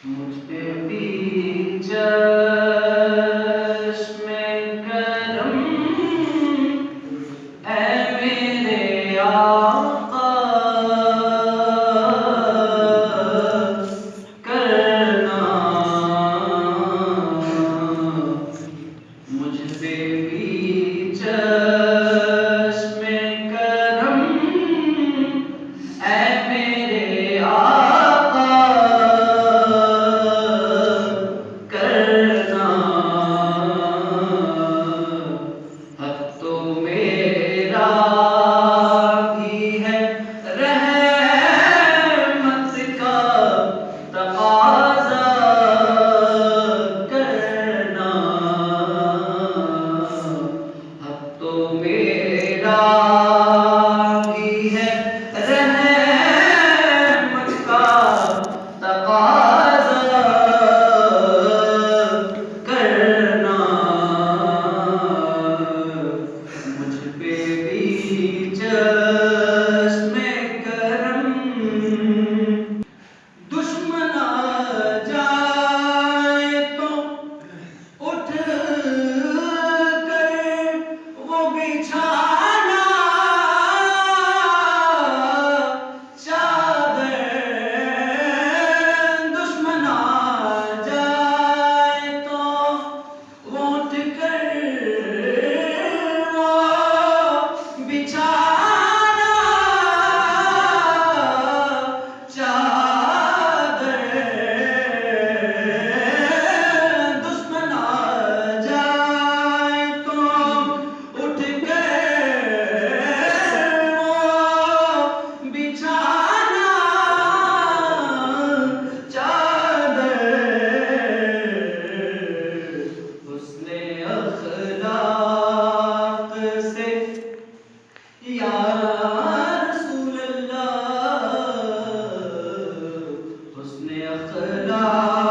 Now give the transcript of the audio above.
مجھ پہ بھی چشم کرم اے میرے آقا کرنا، مجھ پہ بھی چشم کرم اے میرے آقا کرنا، حق تو میرا بھی ہے رحمت کا تقاضا کرنا، حق تو میرا بھی ہے رحمت کا تقاضا کرنا، مجھ پہ بھی چشم کرم، دشمن آ جائے تو اٹھ کر وہ بچھانا چادر، دشمن آ جائے تو وہ اٹھ کر وہ بچھانا چادر، دشمن آ جائے تو اٹھ کر وہ بچھانا چادر، حسن اخلاق سے یا رسول اللہ، حسن اخلاق